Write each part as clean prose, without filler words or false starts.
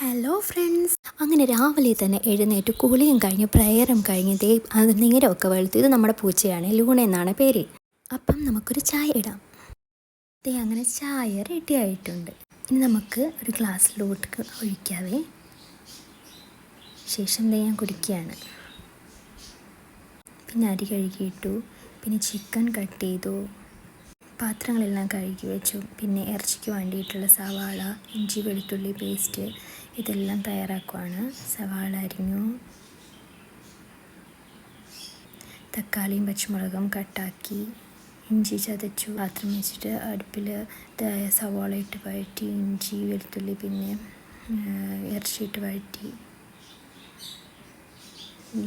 Hello friends, അങ്ങനെ രാവിലെ തന്നെ എഴുന്നേറ്റ് കുളിയും കഴിഞ്ഞ് പ്രയറും കഴിഞ്ഞ് അത് നേരമൊക്കെ വെളുത്തു. ഇത് നമ്മുടെ പൂച്ചയാണ്, ലൂണ എന്നാണ് പേര്. അപ്പം നമുക്കൊരു ചായ ഇടാം. അങ്ങനെ ചായ റെഡി ആയിട്ടുണ്ട്. ഇനി നമുക്ക് ഒരു ഗ്ലാസ്സിലോട്ട് ഒഴിക്കാവേ. ശേഷം ഞാൻ കുടിക്കുകയാണ്. പിന്നെ അരി കഴുകിയിട്ടു, പിന്നെ ചിക്കൻ കട്ട് ചെയ്തു, പാത്രങ്ങളെല്ലാം കഴുകി വെച്ചു. പിന്നെ ഇറച്ചിക്ക് വേണ്ടിയിട്ടുള്ള സവാള, ഇഞ്ചി വെളുത്തുള്ളി പേസ്റ്റ് ഇതെല്ലാം തയ്യാറാക്കുവാണ്. സവാള അരിഞ്ഞു, തക്കാളിയും പച്ചമുളകും കട്ടാക്കി, ഇഞ്ചി ചതച്ചു. പാത്രം വെച്ചിട്ട് അടുപ്പിൽ സവാള ഇട്ട് വഴറ്റി, ഇഞ്ചി വെളുത്തുള്ളി പിന്നെ ഇറച്ചിയിട്ട് വഴറ്റി,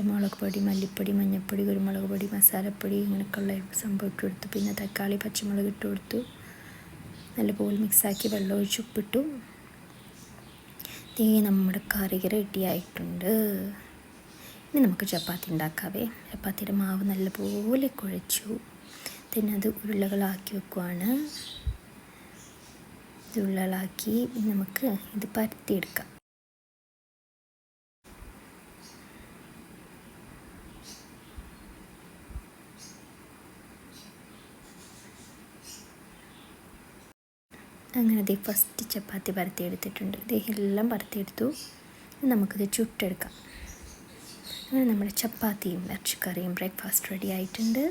മുളക് പൊടി, മല്ലിപ്പൊടി, മഞ്ഞൾപ്പൊടി, കുരുമുളക് പൊടി, മസാലപ്പൊടി ഇങ്ങനെയൊക്കെയുള്ള സംഭവം ഇട്ട് കൊടുത്തു. പിന്നെ തക്കാളി പച്ചമുളക് ഇട്ട് കൊടുത്തു. നല്ലപോലെ മിക്സാക്കി വെള്ളം ഒഴിച്ച് ഉപ്പിട്ടു. നമ്മുടെ കറി റെഡി ആയിട്ടുണ്ട്. ഇനി നമുക്ക് ചപ്പാത്തി ഉണ്ടാക്കാവേ. ചപ്പാത്തിയുടെ മാവ് നല്ലപോലെ കുഴച്ചു. പിന്നെ അത് ഉരുളകളാക്കി വെക്കുവാണ്. ഉരുളകളാക്കി നമുക്ക് ഇത് പരത്തിയെടുക്കാം. അങ്ങനെ ഇത് ഫസ്റ്റ് ചപ്പാത്തി പരത്തിയെടുത്തിട്ടുണ്ട്. എല്ലാം പരത്തിയെടുത്തു. നമുക്കിത് ചുട്ടെടുക്കാം. അങ്ങനെ നമ്മുടെ ചപ്പാത്തിയും ഇറച്ചിക്കറിയും ബ്രേക്ക്ഫാസ്റ്റ് റെഡി ആയിട്ടുണ്ട്.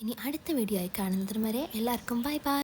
ഇനി അടുത്ത വീഡിയോ ആയി കാണുന്നതിന് വരെ എല്ലാവർക്കും ബൈ ബൈ.